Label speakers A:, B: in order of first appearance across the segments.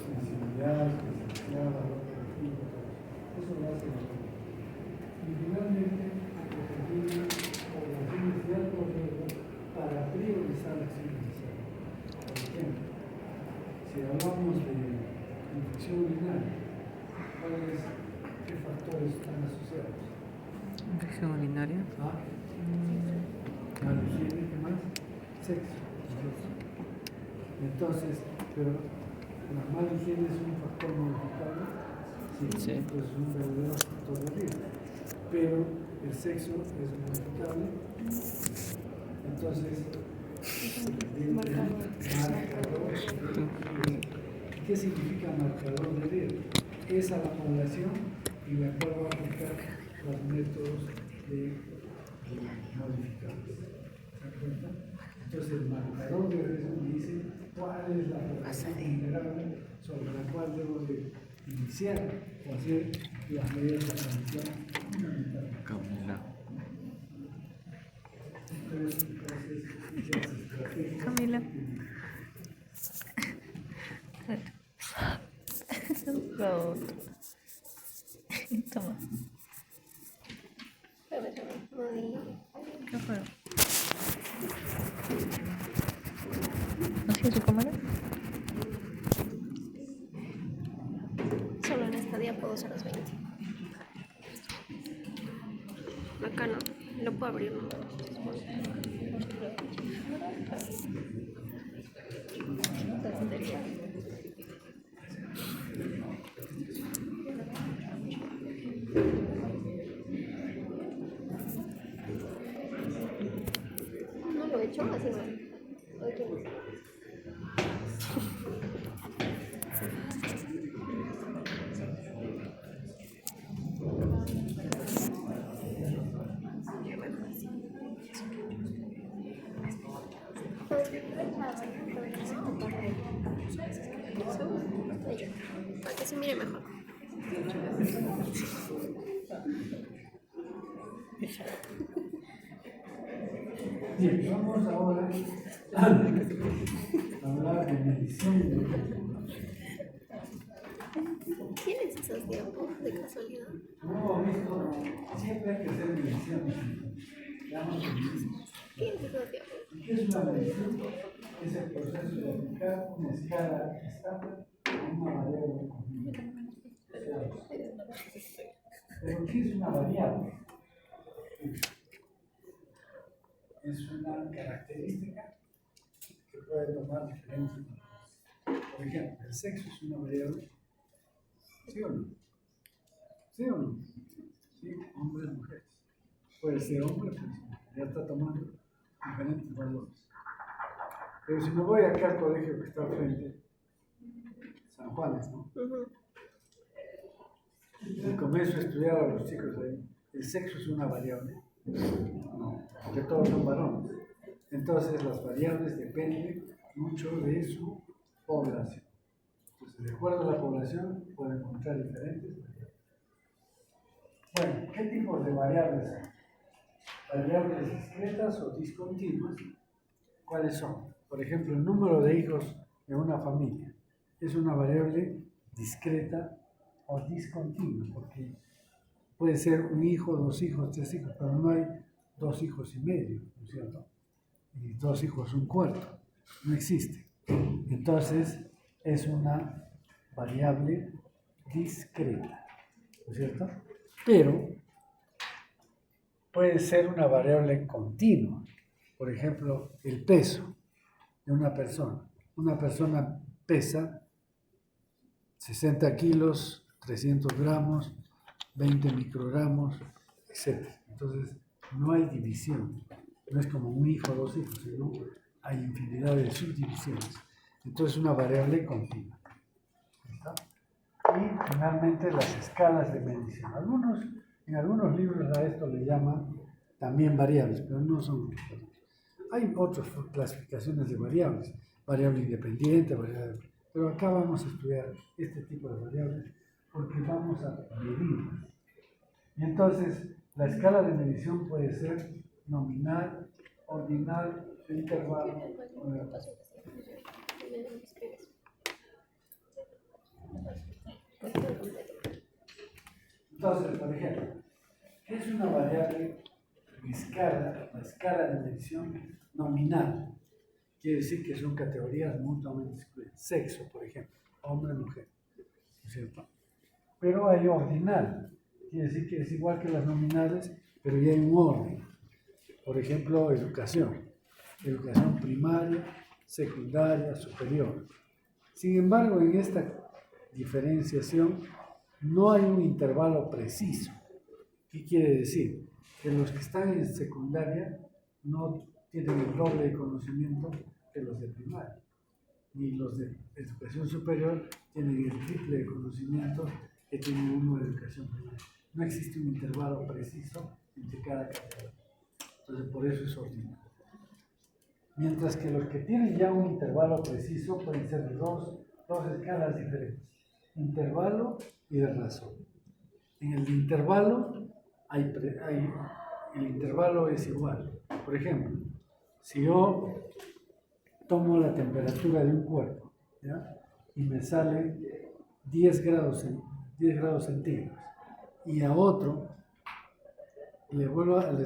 A: sensibilidad, presencial, valor colectivo, eso lo hace el otro. Y finalmente, determina poblaciones de alto riesgo para priorizar la acción necesaria. Por ejemplo, si hablamos de infección urinaria, ¿qué factores están asociados?
B: Infección urinaria.
A: Mala higiene, ¿qué más? Sexo. Entonces, pero la mala higiene es un factor modificable, sí. Entonces es un verdadero factor de riesgo. Pero el sexo es modificable, entonces marcador de riesgo. ¿Qué significa marcador de riesgo? Es a la población en la cual va a aplicar los métodos de modificables. ¿Se dan cuenta? Entonces el marcador de riesgo me dice cuál es la población vulnerable sobre la cual debo de iniciar o hacer las medidas de prevención fundamentales.
B: Camila. Toma. ¿Qué fue? ¿Hacia su cámara?
C: Solo en esta día puedo usar las 20. Acá no, lo puedo abrir, ¿no? No lo he hecho, así no. Okay. Para que se mire mejor.
A: Bien, vamos ahora a hablar de medición.
C: ¿Tienes esos diapos de casualidad?
A: No, visto, siempre hay que hacer medición.
C: ¿Tienes esos diapos?
A: ¿Qué es una medición? Es el proceso de aplicar una escala estándar a una variable continua. ¿Pero qué es una variable? Es una característica que puede tomar diferentes valores. Por ejemplo, el sexo es una variable, ¿sí o no? ¿Sí o no? Sí, hombres, mujeres. Puede ser hombre, pues ya está tomando diferentes valores. Pero si me voy acá al colegio que está al frente, San Juanes, ¿no? Y comienzo a estudiar a los chicos ahí. ¿El sexo es una variable? No, porque todos son varones. Entonces las variables dependen mucho de su población. Entonces, de acuerdo a la población, pueden encontrar diferentes variables. Bueno, ¿qué tipos de variables hay? Variables discretas o discontinuas. ¿Cuáles son? Por ejemplo, el número de hijos de una familia es una variable discreta o discontinua, porque puede ser un hijo, dos hijos, tres hijos, pero no hay 2 hijos y medio, ¿no es cierto? Y 2 hijos un cuarto, no existe. Entonces, es una variable discreta, ¿no es cierto? Pero puede ser una variable continua. Por ejemplo, el peso de una persona. Una persona pesa 60 kilos, 300 gramos, 20 microgramos, etc. Entonces, no hay división. No es como un hijo o 2 hijos, sino hay infinidad de subdivisiones. Entonces, una variable continua. ¿Está? Y finalmente, las escalas de medición. En algunos libros a esto le llaman también variables, pero no son. Hay otras clasificaciones de variables, variable independiente, variable, pero acá vamos a estudiar este tipo de variables porque vamos a medirlas. Y entonces, la escala de medición puede ser nominal, ordinal, intervalo. Entonces, por ejemplo, ¿qué es una variable de escala, la escala de medición nominal? Quiere decir que son categorías mutuamente excluyentes. Sexo, por ejemplo, hombre, mujer, ¿no es cierto? Pero hay ordinal, quiere decir que es igual que las nominales, pero ya hay un orden. Por ejemplo, educación primaria, secundaria, superior. Sin embargo, en esta diferenciación no hay un intervalo preciso. ¿Qué quiere decir? Que los que están en secundaria no tienen el doble de conocimiento que los de primaria, ni los de educación superior tienen el triple de conocimiento que tiene uno de educación primaria. No existe un intervalo preciso entre cada categoría. Entonces, por eso es ordinario. Mientras que los que tienen ya un intervalo preciso pueden ser de dos escalas diferentes: intervalo y de razón. En el de intervalo el intervalo es igual. Por ejemplo, si yo tomo la temperatura de un cuerpo, ¿ya? Y me sale 10 grados centígrados, y a otro le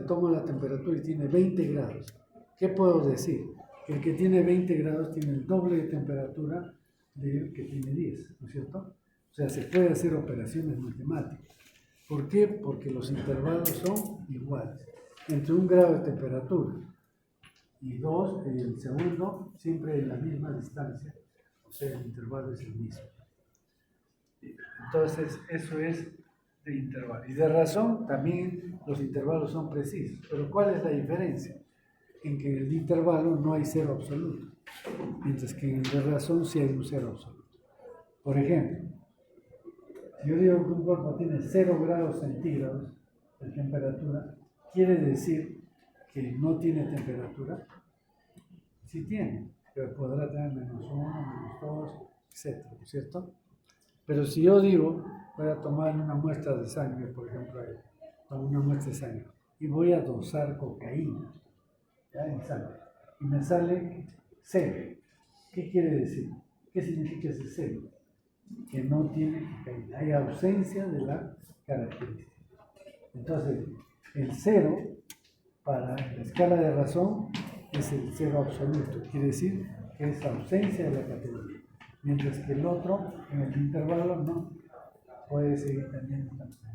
A: tomo la temperatura y tiene 20 grados, ¿qué puedo decir? Que el que tiene 20 grados tiene el doble de temperatura del que tiene 10, ¿no es cierto? O sea, se puede hacer operaciones matemáticas. ¿Por qué? Porque los intervalos son iguales. Entre 1 grado de temperatura y 2, el segundo, siempre en la misma distancia, o sea, el intervalo es el mismo. Entonces, eso es de intervalo. Y de razón, también los intervalos son precisos. Pero ¿cuál es la diferencia? En que en el de intervalo no hay cero absoluto, mientras que en el de razón sí hay un cero absoluto. Por ejemplo, si yo digo que un cuerpo tiene 0 grados centígrados de temperatura, ¿quiere decir que no tiene temperatura? Sí tiene, pero podrá tener -1, -2, etc., ¿no es cierto? Pero si yo digo, voy a tomar una muestra de sangre, por ejemplo, tomo una muestra de sangre, y voy a dosar cocaína, ¿ya? En sangre, y me sale 0. ¿Qué quiere decir? ¿Qué significa ese 0? Que no tiene cocaína, hay ausencia de la característica. Entonces, el 0 para la escala de razón es el 0 absoluto, quiere decir que es ausencia de la categoría, mientras que el otro, en el intervalo, no puede seguir teniendo.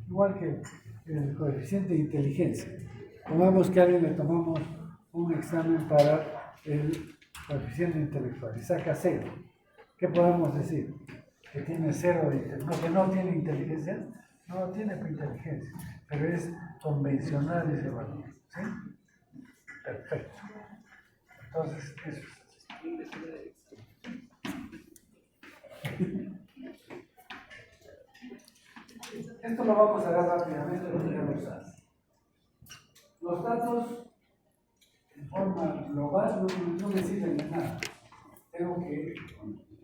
A: Igual que el coeficiente de inteligencia. Pongamos que a alguien le tomamos un examen para el coeficiente intelectual y saca 0. ¿Qué podemos decir? Que tiene 0 de inteligencia. Que no tiene inteligencia, no tiene inteligencia, pero es convencional ese valor. ¿Sí? Perfecto. Entonces, eso es. Esto lo vamos a ver rápidamente porque ya lo sabes. Los datos en forma global no me sirven de nada. Tengo que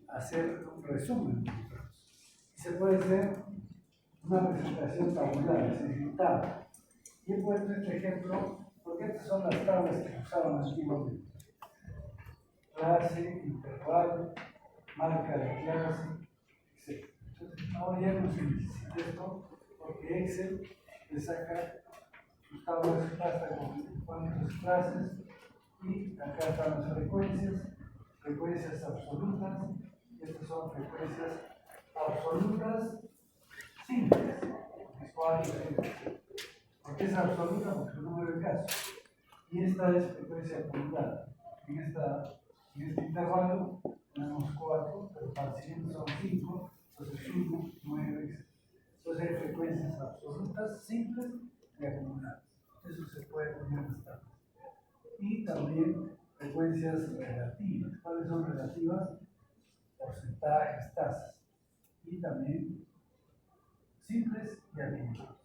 A: hacer un resumen. Y se puede hacer una presentación tabular, es decir, tabla. Y he puesto este ejemplo porque estas son las tablas que usaban antiguamente. Clase, intervalo, marca de clase, etc. Entonces, ahora ya no se necesita esto porque Excel le saca sus tablas de clase con sus clases, y acá están las frecuencias absolutas, y estas son frecuencias absolutas simples, porque es absoluta porque es un número de casos, y esta es frecuencia acumulada. En este intervalo tenemos 4, pero para el siguiente son 5, entonces 1, 9, etc. Entonces hay frecuencias absolutas simples y acumuladas. Eso se puede poner en las tablas. Y también frecuencias relativas. ¿Cuáles son relativas? Porcentajes, tasas. Y también simples y acumulados.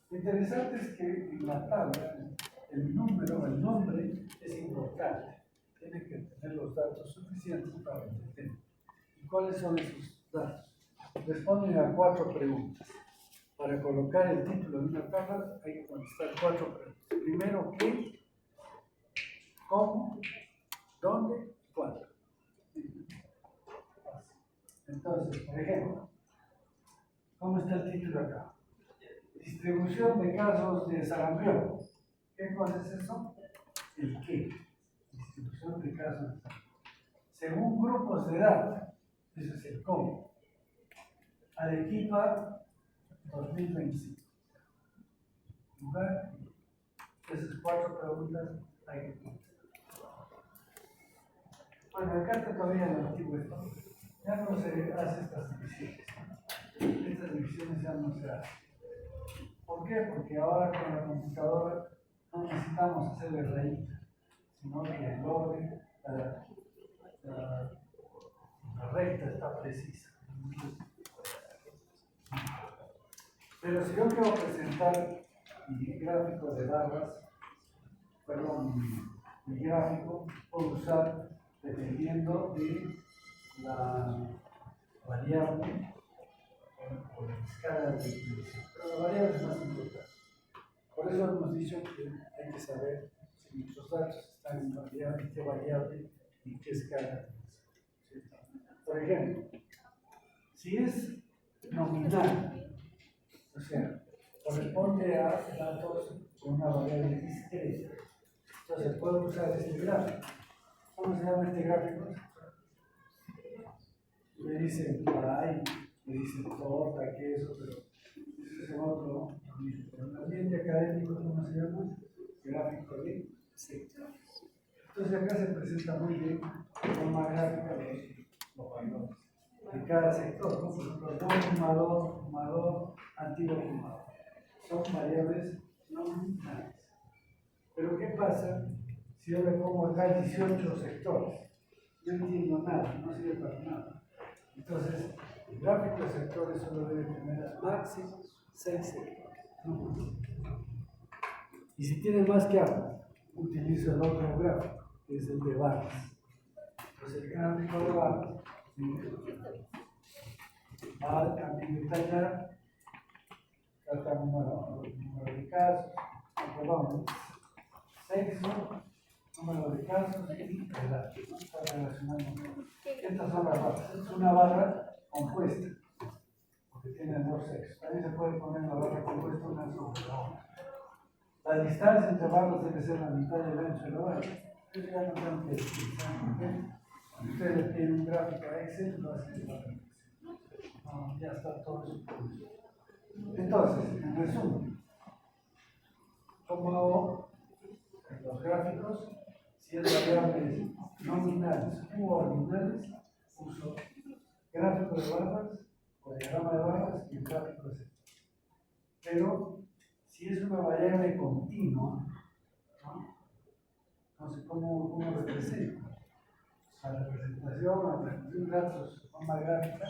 A: Lo interesante es que en la tabla el nombre es importante. Tiene que tener los datos suficientes para entender. ¿Y cuáles son esos datos? Responden a 4 preguntas. Para colocar el título de una tabla hay que contestar 4 preguntas. Primero, ¿qué? ¿Cómo? ¿Dónde? ¿Cuándo? Entonces, por ejemplo, ¿Cómo está el título acá? Distribución de casos de sarampión. ¿Qué cosa es eso? ¿El qué? Distribución de casos de sarampión. Según grupos de edad, eso es el cómo. Arequipa 2025. Lugar, esas 4 preguntas hay que contestar. Bueno, acá está todavía el antiguo esto. Ya no se hace estas divisiones. Estas divisiones ya no se hacen. ¿Por qué? Porque ahora con la computadora no necesitamos hacerle rayitas, sino que el orden, la recta está precisa. Pero si yo quiero presentar mi gráfico de barras, mi gráfico, puedo usar dependiendo de la variable o la escala de distribución. Pero la variable es más importante. Por eso hemos dicho que hay que saber si nuestros datos están en variable, qué variable y qué escala. ¿Sí? Por ejemplo, si es nominal, o sea, corresponde a datos con una variable discreta, entonces puedo usar este gráfico. ¿Cómo se llama este gráfico? Me dicen pie, me dicen torta, queso, pero ese es el otro. Pero en el ambiente académico, ¿cómo se llama? Gráfico de sectores. Entonces acá se presenta muy bien de forma gráfica los valores de cada sector, ¿no? Por ejemplo, no fumador, antiguo fumador. Son variables no nominales. Pero ¿qué pasa si yo le pongo acá 18 sectores? No entiendo nada, no sirve para nada. Entonces, el gráfico de sectores solo debe tener máximo 6 sectores. No. Y si tiene más que hago, utilizo el otro gráfico, que es el de barras. Entonces, el gráfico de barras va a también detallar cada número de casos, perdón, sexo, número de casos y edad. Está relacionando. Estas son las barras. Esta es una barra compuesta, porque tiene 2 sexos. También se puede poner la barra compuesta una sobre la otra. La distancia entre barras debe ser la mitad del ancho de la barra. Yo ya no tengo que explicar. Ustedes tienen un gráfico Excel, lo hacen para no, ya está todo eso. Entonces, en resumen, ¿cómo hago los gráficos? Si es variables nominales u ordinales, uso gráfico de barras o diagrama de barras y el gráfico de sector. Pero si es una variable continua, ¿no? Entonces, ¿cómo represento? La representación de datos de forma gráfica,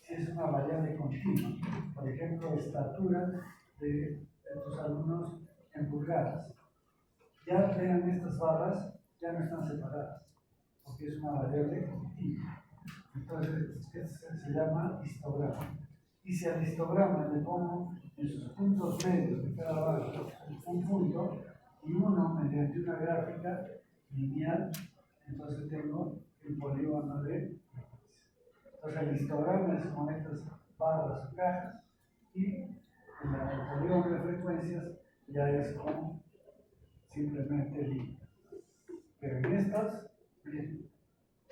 A: si es una variable continua. Por ejemplo, estatura de tus alumnos en pulgadas. Ya vean estas barras, ya no están separadas, porque es una variable continua. Entonces, se llama histograma. Y si al histograma le pongo en sus puntos medios de cada barra un punto y uno mediante una gráfica lineal, entonces tengo el polígono de frecuencia. Entonces, el histograma es como estas barras o cajas y el polígono de frecuencias ya es como simplemente línea. Pero en estas, bien,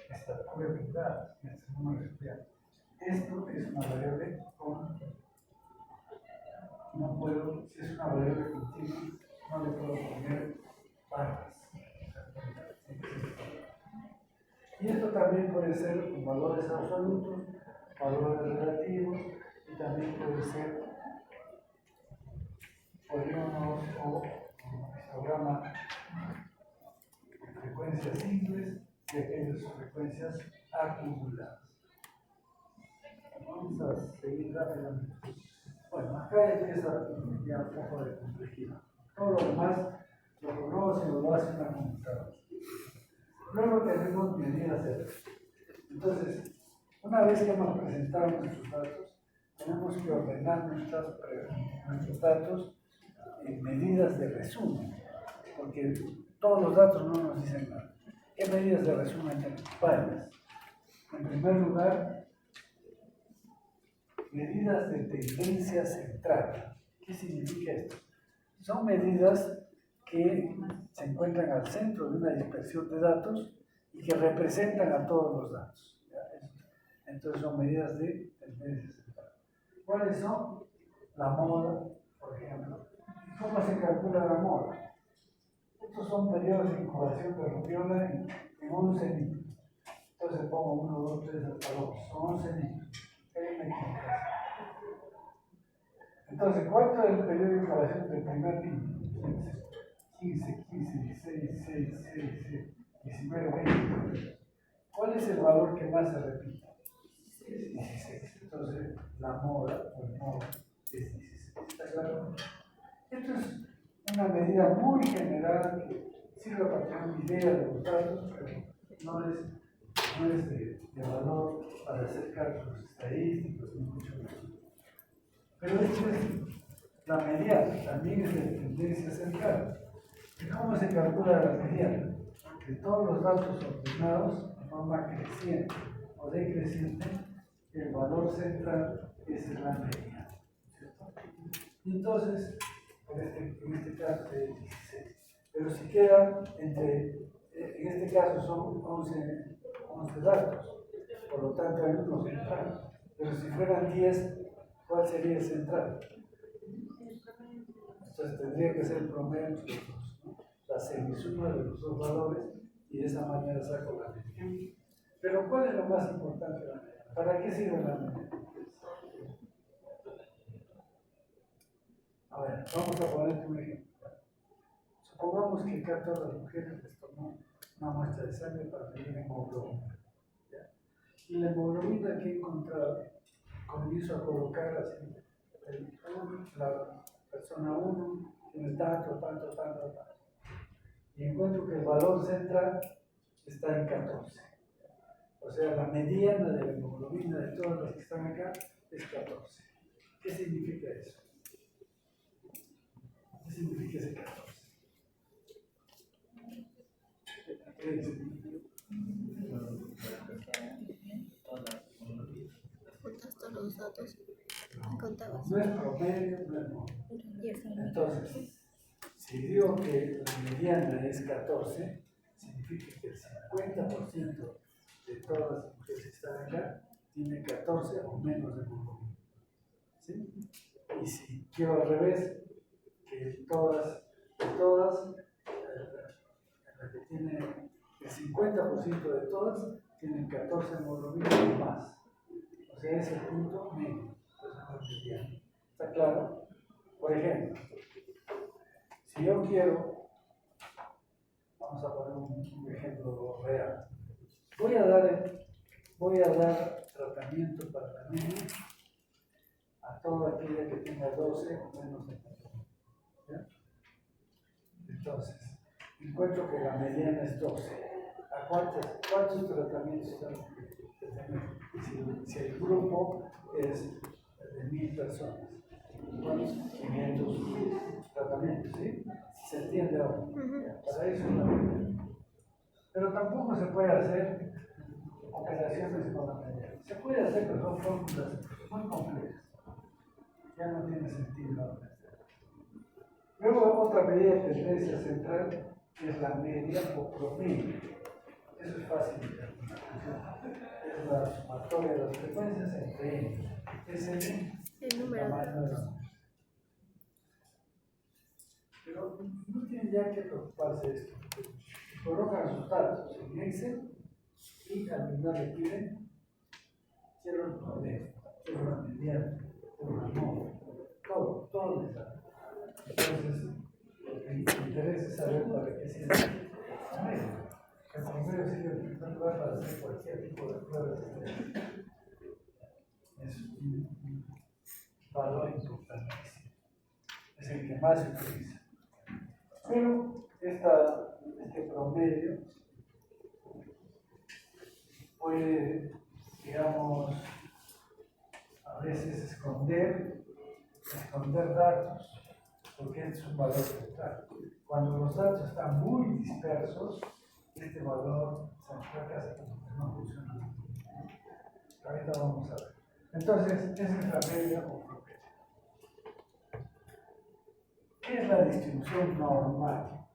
A: estatura de pulgadas, este es un número especial. Esto es una variable con. No puedo, si es una variable continua, no le puedo poner barras. Y esto también puede ser con valores absolutos, valores relativos, y también puede ser polígonos o histograma de frecuencias simples y aquellas frecuencias acumuladas. Vamos a seguir rápidamente. Bueno, acá empieza ya un poco de complejidad. Todo lo demás lo conoce o lo hace una computadora. Luego tenemos medidas de datos. Entonces, una vez que hemos presentado nuestros datos, tenemos que ordenar nuestros datos en medidas de resumen, porque todos los datos no nos dicen nada. ¿Qué medidas de resumen tenemos? Varias. En primer lugar, medidas de tendencia central. ¿Qué significa esto? Son medidas que se encuentran al centro de una dispersión de datos y que representan a todos los datos. Entonces son medidas de tendencia central. ¿Cuáles son? La moda, por ejemplo. ¿Cómo se calcula la moda? Estos son periodos de incubación de rubiola en 11 niños. Entonces pongo 1, 2, 3 hasta 2. Son 11 niños. Entonces, ¿cuánto es el periodo de incubación del primer niño? 15, 15, 16, 16, 16, 19, 20. ¿Cuál es el valor que más se repite? 16. Entonces, la moda o el modo es 16. ¿Está claro? Esto es una medida muy general que sirve para tener una idea de los datos, pero no es de valor para hacer cálculos estadísticos ni mucho menos. Pero esto es la mediana, también es de tendencia central. ¿Y cómo se calcula la mediana? De todos los datos ordenados de forma creciente o decreciente, el valor central es la mediana. ¿Cierto? Y entonces, en este caso es 16. Pero si queda en este caso son 11 datos, por lo tanto hay uno central. Pero si fueran 10, ¿cuál sería el central? Entonces tendría que ser el promedio entre los dos, ¿no? La semisuma de los dos valores y de esa manera saco la mediana. Pero ¿cuál es lo más importante de la mediana? ¿Para qué sirve la mediana? A ver, vamos a poner un ejemplo. Supongamos que acá todas las mujeres les tomó una muestra de sangre para medir hemoglobina. ¿Ya? Y la hemoglobina que he encontrado, comienzo a colocar así, la persona 1 tiene tanto. Y encuentro que el valor central está en 14. O sea, la mediana de la hemoglobina de todas las que están acá es 14. ¿Qué significa eso? ¿Qué significa ese 14?
C: Juntas todos los datos y contabas.
A: No es promedio, no es móvil. Entonces, si digo que la mediana es 14, significa que el 50% de todas las mujeres que están acá tienen 14 o menos de hemoglobina. ¿Sí? Y si quiero al revés, que la que tiene el 50% de todas tienen 14 hemoglobinas o más. O sea, es el punto medio. ¿Está claro? Por ejemplo, si yo quiero, vamos a poner un ejemplo real. Voy a dar tratamiento para la anemia a toda aquella que tenga 12 o menos de hemoglobina. ¿Ya? Entonces, encuentro que la mediana es 12. ¿A cuántos tratamientos tengo que tener? Si el grupo es de 1000 personas, ¿cuántos? 500 tratamientos, ¿sí? Si se entiende ahora. Para eso es la mediana. Pero tampoco se puede hacer operaciones con la mediana. Se puede hacer, pero son fórmulas muy complejas. Ya no tiene sentido ahora. Luego, otra medida de tendencia central es la media o promedio. Eso es fácil de calcular. Es la sumatoria de las frecuencias entre ellos. Es el
C: número.
A: tamaño de la muestra. Pero no tienen ya que preocuparse de esto. Colocan sus datos en Excel y al final le piden quiero el promedio, quiero la mediana, quiero la moda, todo les da. Entonces, lo que me interesa es saber para qué sirve el promedio. El promedio sirve en primer lugar para hacer cualquier tipo de pruebas. Es un valor importantísimo. Es el que más se utiliza. Pero este promedio puede, digamos, a veces esconder datos, porque es un valor central. Cuando los datos están muy dispersos, este valor central casi como que no funciona. Ahorita vamos a ver. Entonces, esa es la media o promedio. ¿Qué es la distribución normal?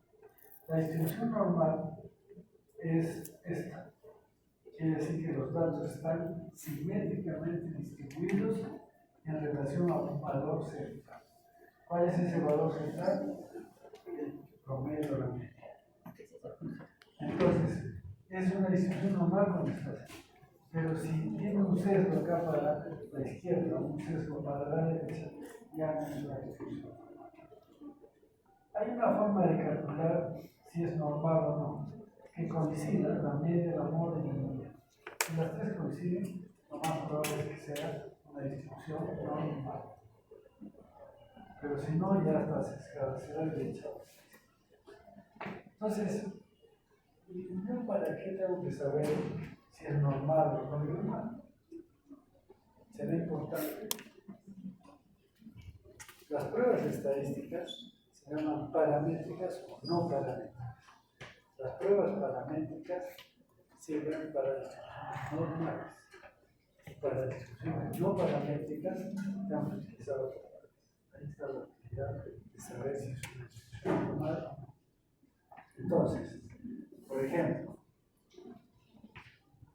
A: La distribución normal es esta. Quiere decir que los datos están simétricamente distribuidos en relación a un valor central. ¿Cuál es ese valor central? El promedio de la media. Entonces, es una distribución normal cuando está así. Pero si tiene un sesgo acá para la izquierda, un sesgo para la derecha, ya no es una distribución normal. Hay una forma de calcular si es normal o no, que coincida la media, la moda y la media. Si las tres coinciden, lo más probable es que sea una distribución normal. Pero si no, ya está sesgada hacia la derecha. Entonces, ¿yo para qué tengo que saber si es normal o no normal? Será importante. Las pruebas estadísticas se llaman paramétricas o no paramétricas. Las pruebas paramétricas sirven para distribuciones normales. Y para distribuciones no paramétricas, tenemos que utilizar otras pruebas. Ahí está la utilidad de saber si es una distribución normal o no. Entonces, por ejemplo,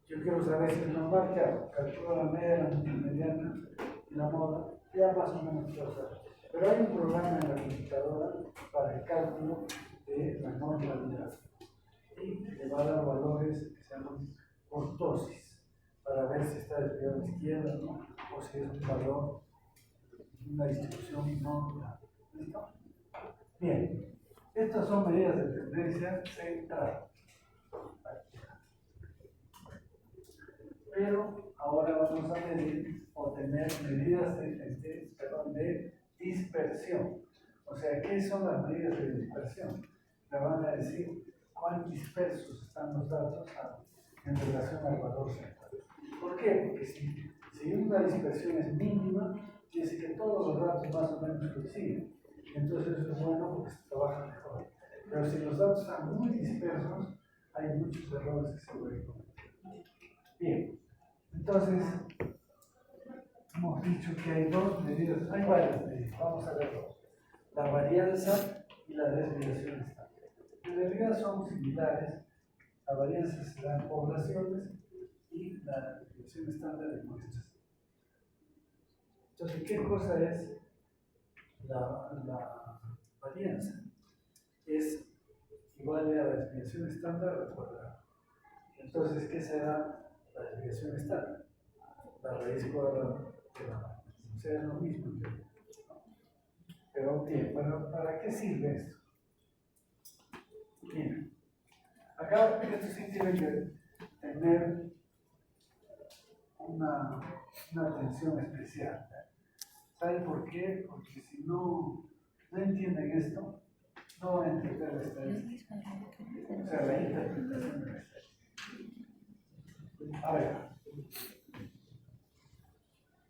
A: yo quiero saber si es normal, ¿qué hago? Calculo la media, la mediana y la moda, ya más o menos quiero saber. Pero hay un programa en la computadora para el cálculo de la normalidad y le va a dar valores que se llaman ortosis para ver si está desviado a la izquierda, ¿no? O si es un valor, una distribución normal. ¿Listo? Bien, estas son medidas de tendencia central. Pero ahora vamos a medir o tener medidas de dispersión. O sea, ¿qué son las medidas de dispersión? Me van a decir cuán dispersos están los datos en relación al valor central. ¿Por qué? Porque si una dispersión es mínima, quiere decir que todos los datos más o menos coinciden. Entonces eso es bueno porque se trabaja mejor. Pero si los datos están muy dispersos, hay muchos errores que se pueden cometer. Bien, entonces hemos dicho que hay dos medidas, hay varias medidas, vamos a ver dos. La varianza y la desviación estándar. En realidad son similares, la varianza se da en poblaciones y la desviación estándar en muestras. Entonces, ¿qué cosa es la varianza? Es igual a la desviación estándar al cuadrado. Entonces, ¿qué será la desviación estándar? La raíz cuadrada de la varianza. O sea, es lo mismo. Pero bien, ¿para qué sirve esto? Bien, acá esto sí tiene que tener una atención especial. ¿Saben por qué? Porque si no entienden esto, no van a entender la estadística. O sea, la interpretación de la estadística. A ver,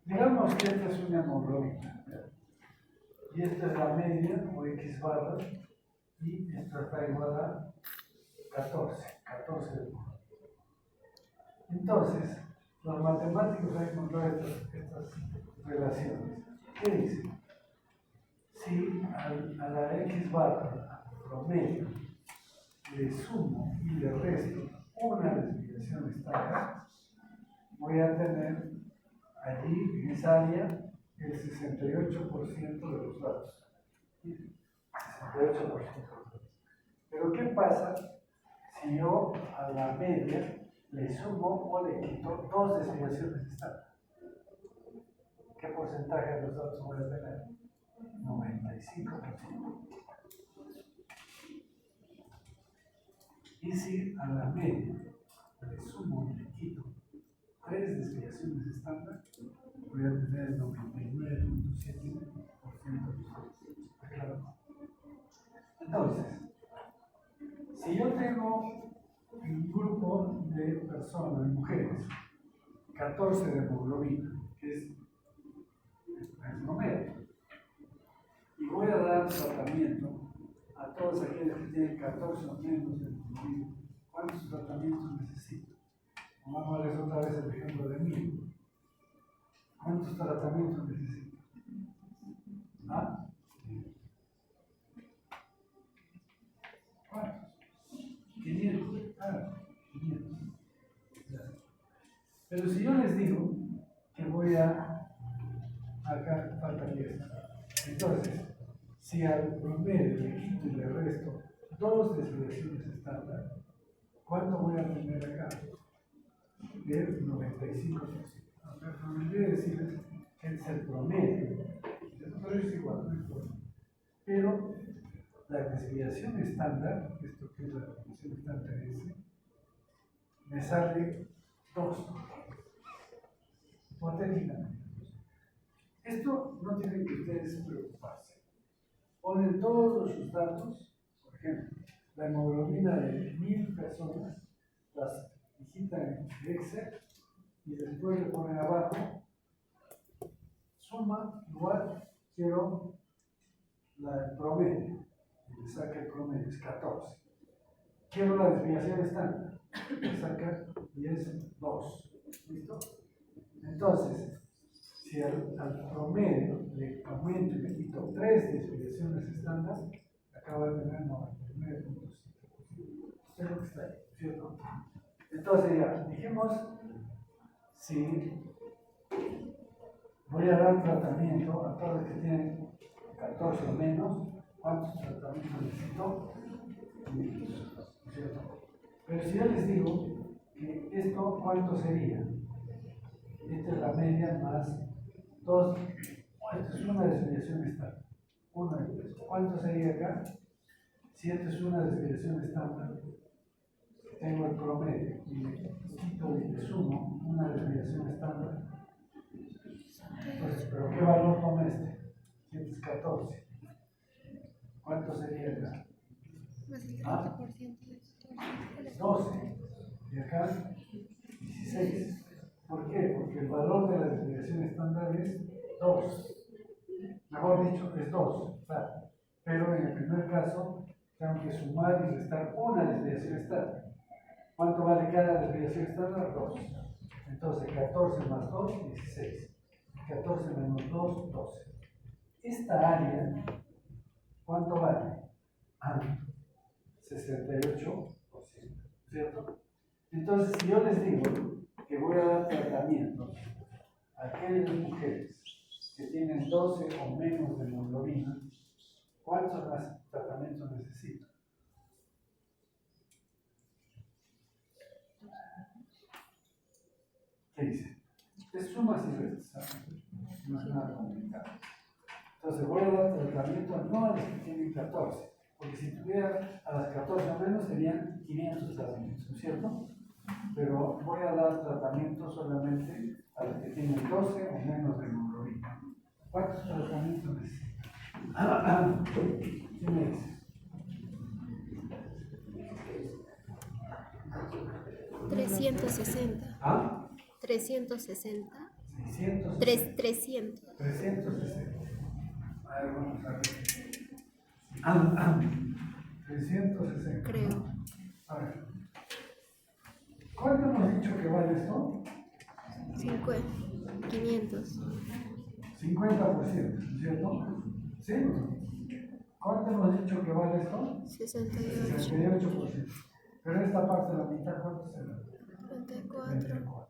A: digamos que esta es una hemoglobina. Y esta es la media, o X barra, y esto está igual a 14 de hemoglobina. Entonces, los matemáticos han encontrado estas relaciones. ¿Qué dicen? Si a la X barra, al promedio, le sumo y le resto una desviación estándar, voy a tener allí, en esa área, el 68% de los datos. 68% de los datos. Pero ¿qué pasa si yo a la media le sumo o le quito dos desviaciones estándar? ¿Qué porcentaje de los datos voy a tener? 95%. Y si a la media le sumo y le quito tres desviaciones estándar, voy a tener el 99.7% de los datos. Claro. Entonces, si yo tengo un grupo de personas, de mujeres, 14 de hemoglobina, que es el promedio, y voy a dar tratamiento a todos aquellos que tienen 14 o menos de hemoglobina, ¿cuántos tratamientos necesito? Vamos a ver otra vez el ejemplo de mí. tratamientos necesita? ¿Ah? ¿Cuántos? 500. Claro, 500. Ya. Pero si yo les digo que voy a... Acá falta 10. Entonces, si al promedio le quito y le resto 2 desviaciones estándar, ¿cuánto voy a tener acá? Del 95%. Me olvidé decirles que es el promedio, pero es igual, no importa. Pero la desviación estándar, esto que es la desviación estándar S, me sale 2, hipotéticamente. Esto no tiene que ustedes preocuparse. Ponen todos sus datos, por ejemplo, la hemoglobina de 1000 personas, las digitan en Excel y después le ponen abajo, suma igual, quiero el promedio, y le saca el promedio, es 14. Quiero la desviación estándar, le saca 2. ¿Listo? Entonces, si al promedio le aumento y le quito 3 desviaciones estándar, acabo de tener 99.5%. Esto es lo que está ahí, ¿cierto? Entonces ya, dijimos, si voy a dar tratamiento a todos los que tienen 14 o menos, ¿cuántos tratamientos necesito? ¿Cierto? Pero si yo les digo que esto, ¿cuánto sería? Esta es la media más 2. Esto es una desviación estándar. ¿Cuánto sería acá? Si esto es una desviación estándar, tengo el promedio y le quito y le sumo una desviación estándar. Entonces, ¿pero qué valor toma este? Este es 14. ¿Cuánto sería acá?
C: Más el 30% de
A: 12. Y acá 16. ¿Por qué? Porque el valor de la desviación estándar es 2. Mejor dicho, es 2. Claro. Pero en el primer caso, tengo que sumar y restar una desviación estándar. ¿Cuánto vale cada desviación estándar? 2. Entonces, 14 más 2, 16. 14 menos 2, 12. Esta área, ¿cuánto vale? 68%. ¿Cierto? Entonces, si yo les digo que voy a dar tratamientos a aquellas mujeres que tienen 12 o menos de hemoglobina, ¿cuántos más tratamientos necesito? ¿Qué dice? Es sumas y restas, no es nada complicado. Entonces voy a dar tratamiento no a los que tienen 14, porque si tuviera a las 14 o menos serían 500 tratamientos, ¿no es cierto? Pero voy a dar tratamiento solamente a los que tienen 12 o menos de hemoglobina. ¿Cuántos tratamientos necesito? ¿Qué me dices?
C: 360.
A: ¿Ah?
C: 360.
A: 600.
C: 300.
A: 360. A ver, vamos a ver. 360.
C: Creo.
A: A ver. ¿Cuánto hemos dicho que vale esto?
C: 500.
A: 50%, ¿cierto? ¿Sí? ¿Cuánto hemos dicho que vale esto?
C: 68.
A: 68%. Pero esta parte de la mitad, ¿cuánto será?
C: 34.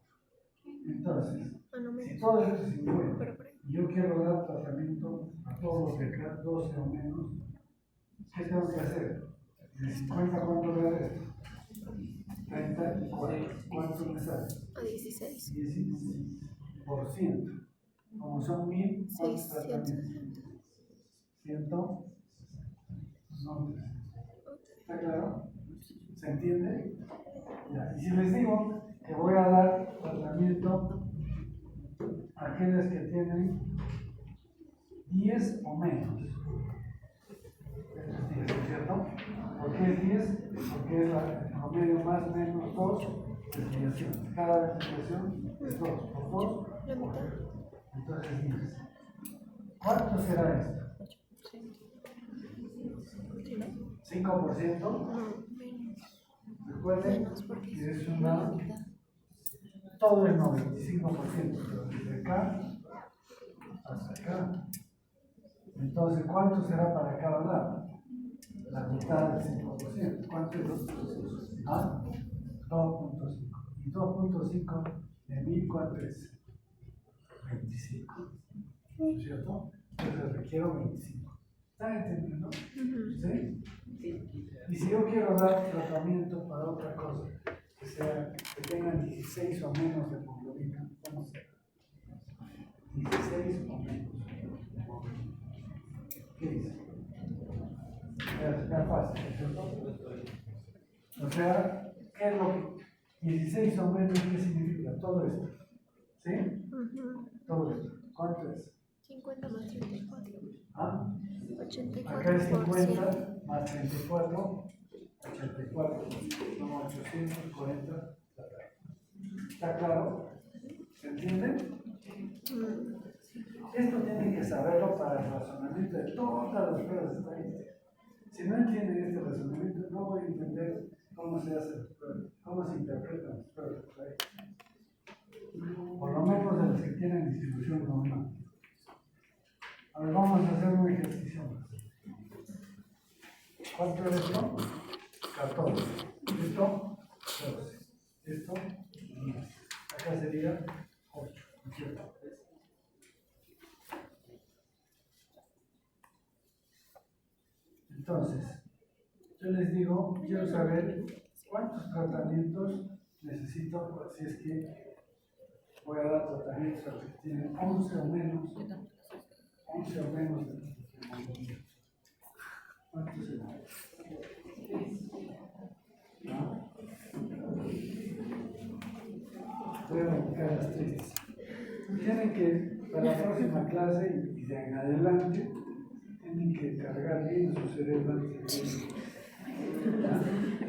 A: Entonces,
C: No me.
A: si todo esto es 50, y yo quiero dar tratamiento a todos los de acá, 12 o menos, ¿qué tengo que hacer? ¿De 50 cuánto le da esto? 34. ¿Cuánto me sale?
C: A 16.
A: 16%. Como son 1000, ¿cuántos tratamientos?
C: 660.
A: 100. No. ¿Está claro? ¿Se entiende? Ya. Y si les digo que voy a dar tratamiento a aquellas que tienen 10 o menos. Eso es 10, ¿cierto? ¿Por qué es 10? Porque es el promedio más menos 2 desviaciones. Cada desviación es 2. Por 2,
C: La mitad.
A: entonces 10. ¿Cuánto será esto? 5%.
C: No, menos.
A: Recuerden
C: Menos porque
A: que
C: es la mitad.
A: todo es 95%, pero desde acá hasta acá. Entonces, ¿cuánto será para cada lado? La mitad del 5%. ¿Cuánto es? 2.5. ¿Y 2.5 de 1000 cuánto es? 25. ¿No es cierto? Entonces requiero 25. ¿Están entendiendo? ¿Sí? Y si yo quiero dar tratamiento para otra cosa, que tengan 16 o menos de hemoglobina, ¿cómo será? 16 o menos. ¿Qué dice? Es fácil, ¿cierto? O sea, ¿qué es lo que 16 o menos? ¿Qué significa? Todo esto. ¿Sí? Todo esto. ¿Cuánto es?
C: 50 más 34.
A: ¿Ah?
C: 84%.
A: Acá es 50 más 34, 84, son 840. ¿Está claro? ¿Se entiende? Esto tienen que saberlo para el razonamiento de todas las pruebas estadísticas. Si no entienden este razonamiento, no voy a entender cómo se hace las pruebas, cómo se interpretan las pruebas estadísticas. Por lo menos de las que tienen distribución normal. A ver, vamos a hacer un ejercicio más. ¿Cuánto es esto? 14. Esto, 12. Esto, 10. Acá sería 8. ¿No es cierto? Entonces, yo les digo, quiero saber cuántos tratamientos necesito, si es que voy a dar tratamientos a los que tienen 11 o menos de hemoglobina. ¿Cuántos serán? ¿No? Voy a dedicar las tristes. Tienen que, para la próxima clase y de en adelante, tienen que cargar bien su cerebro antes de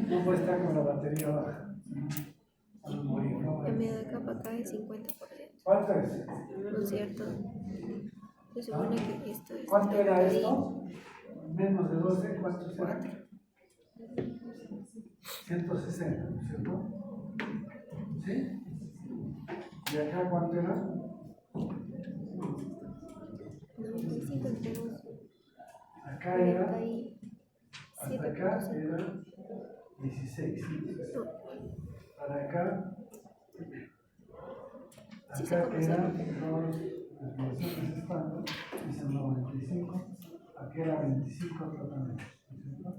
A: no puede estar con la batería baja. Van a morir, ¿no?
C: En medio de acá para acá es 50%.
A: ¿Cuánto es?
C: ¿No es cierto? Se supone que esto es.
A: ¿Cuánto era esto? Menos de 12, ¿cuánto será? 160, ¿no es cierto? ¿Sí? ¿Y acá cuánto era?
C: 95 entre 2.
A: Acá era,
C: 47.
A: hasta acá era 16.
C: No,
A: Para acá,
C: sí se
A: acá
C: conoce.
A: eran las relaciones estando, dicen 95, aquí era 25 tratamientos. ¿No es cierto?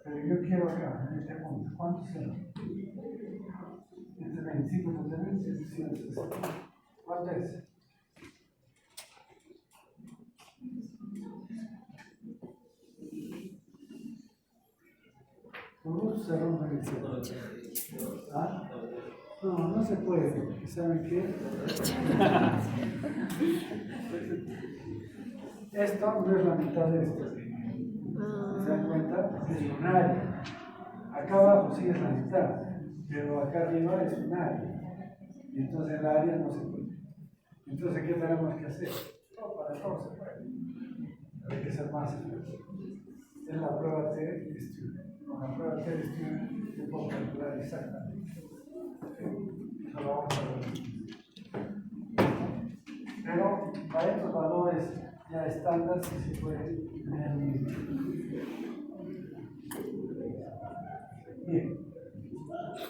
A: Pero yo quiero acá, en este punto, ¿cuántos serán? Este 25 tratamientos y este 160. ¿Cuánto es? Por gusto se rompe el cielo. ¿Ah? No, no se puede, porque ¿saben qué? Esto no es la mitad de esto. ¿Se dan cuenta? Es un área. Acá abajo sí es la mitad, pero acá arriba es un área. Y entonces el área no se puede. Entonces, ¿qué tenemos que hacer? No, para todo se puede. Hay que ser más esfuerzo. Es la prueba T-Student. Con la prueba T-Student se puede calcular exactamente. Eso lo vamos a ver. Pero para estos valores ya estándar sí se puede tener el mismo. Bien.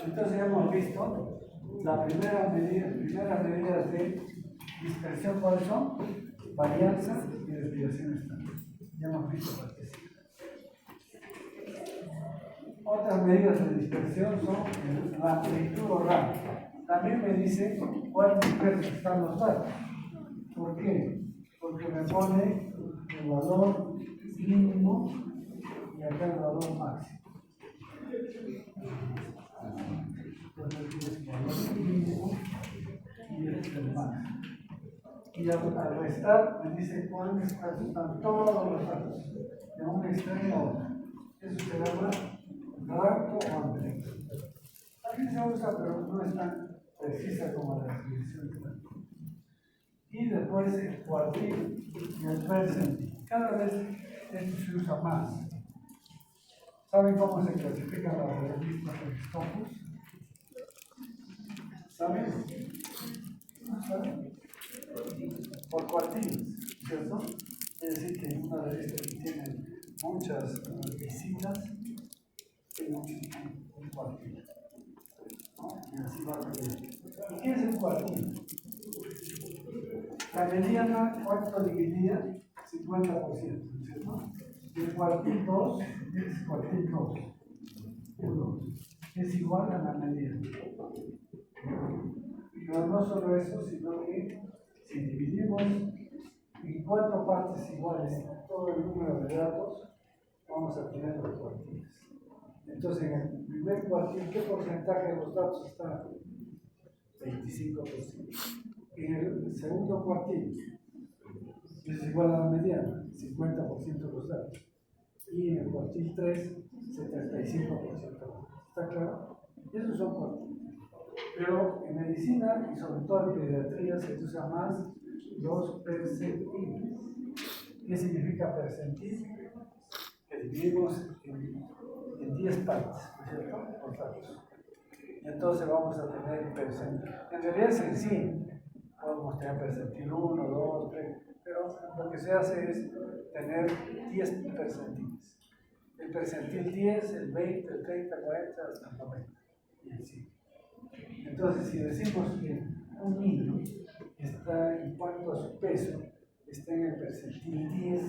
A: Entonces ya hemos visto las primeras medidas de dispersión, ¿cuáles son? Varianza y desviación estándar. Ya hemos visto partes. Otras medidas de dispersión son la amplitud o rango. También me dice cuál dispersos están los datos. ¿Por qué? Porque me pone el valor mínimo y acá el valor máximo. Entonces es el valor mínimo y este es el máximo. Y al restar me dice cuáles están todos los datos, de un extremo a otro. Eso se llama rango o amplitud. También se usa, pero no es tan precisa como la definición de la. Y después el cuartil y el percentil. Cada vez esto se usa más. ¿Saben cómo se clasifican las revistas en Scopus? ¿Saben? ¿No saben? por cuartiles, ¿cierto? Quiere decir que una de estas que tiene muchas visitas tiene un cuartil, ¿no? Y así va creciendo. ¿Y qué es el cuartil? La mediana, ¿cuánto dividía? 50%, ¿cierto? El cuartil 2 es cuartil 2. Es igual a la mediana. Pero no solo eso, sino que si dividimos en 4 partes iguales todo el número de datos, vamos a tener los cuartiles. Entonces, en el primer cuartil, ¿qué porcentaje de los datos está? 25%. En el segundo cuartil, es igual a la mediana, 50% de los datos. Y en el cuartil 3, 75%. ¿Está claro? Esos son cuartiles. Pero en medicina y sobre todo en pediatría se usa más los percentiles. ¿Qué significa percentil? Que dividimos en 10 partes, ¿cierto? Los datos. Y entonces vamos a tener percentil. En realidad es en 100. Podemos tener percentil 1, 2, 3. Pero lo que se hace es tener 10 percentiles. El percentil 10, el 20, el 30, el 40, hasta el 90. Y el 100. Entonces, si decimos que un niño está, en cuanto a su peso, está en el percentil 10,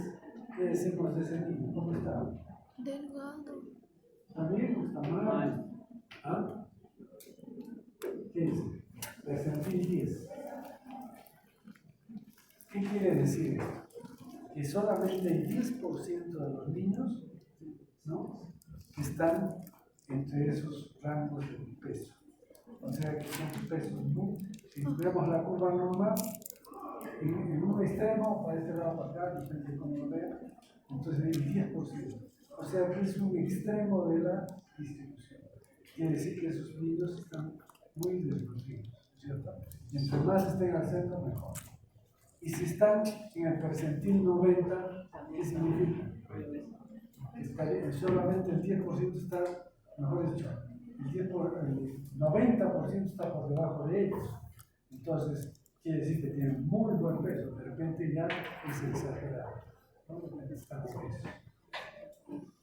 A: ¿qué decimos de ese niño? ¿Cómo está?
C: Delgado.
A: ¿Está bien o está mal? ¿Ah? ¿Qué dice? Percentil 10. ¿Qué quiere decir esto? Que solamente el 10% de los niños, ¿no?, están entre esos rangos de peso. O sea que son pesos muy. Si vemos la curva normal, en un extremo, para este lado para acá, depende de cómo lo vean, entonces hay 10%. O sea que es un extremo de la distribución. Quiere decir que esos niños están muy desnutridos, ¿cierto? Y entre más estén al centro, mejor. Y si están en el percentil 90, ¿qué significa? Que solamente el 10% está, mejor dicho, el 90% está por debajo de ellos. Entonces, quiere decir que tienen muy buen peso. De repente ya es exagerado, ¿no? Están pesos.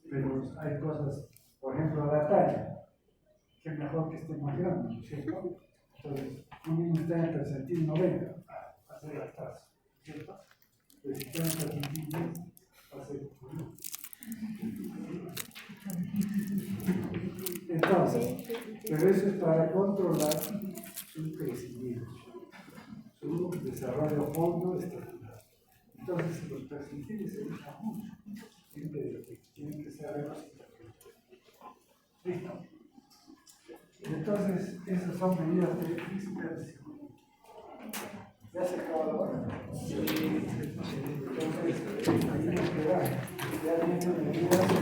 A: Pero hay cosas, por ejemplo, la talla, que es mejor que esté más grande, ¿cierto? Entonces, un niño está en el percentil 90, va a ser la tasa, ¿cierto? Pero si está en el percentil 10, va a ser. Entonces, pero eso es para controlar su crecimiento, su desarrollo fondo estatura. Entonces, los percentiles se usan mucho, siempre tienen que saberlos interpretar. ¿Listo? Entonces, esas son medidas de dispersión. ¿Ya se acabó la hora? Sí. Entonces, ahí nos quedamos. Ya vienen medidas de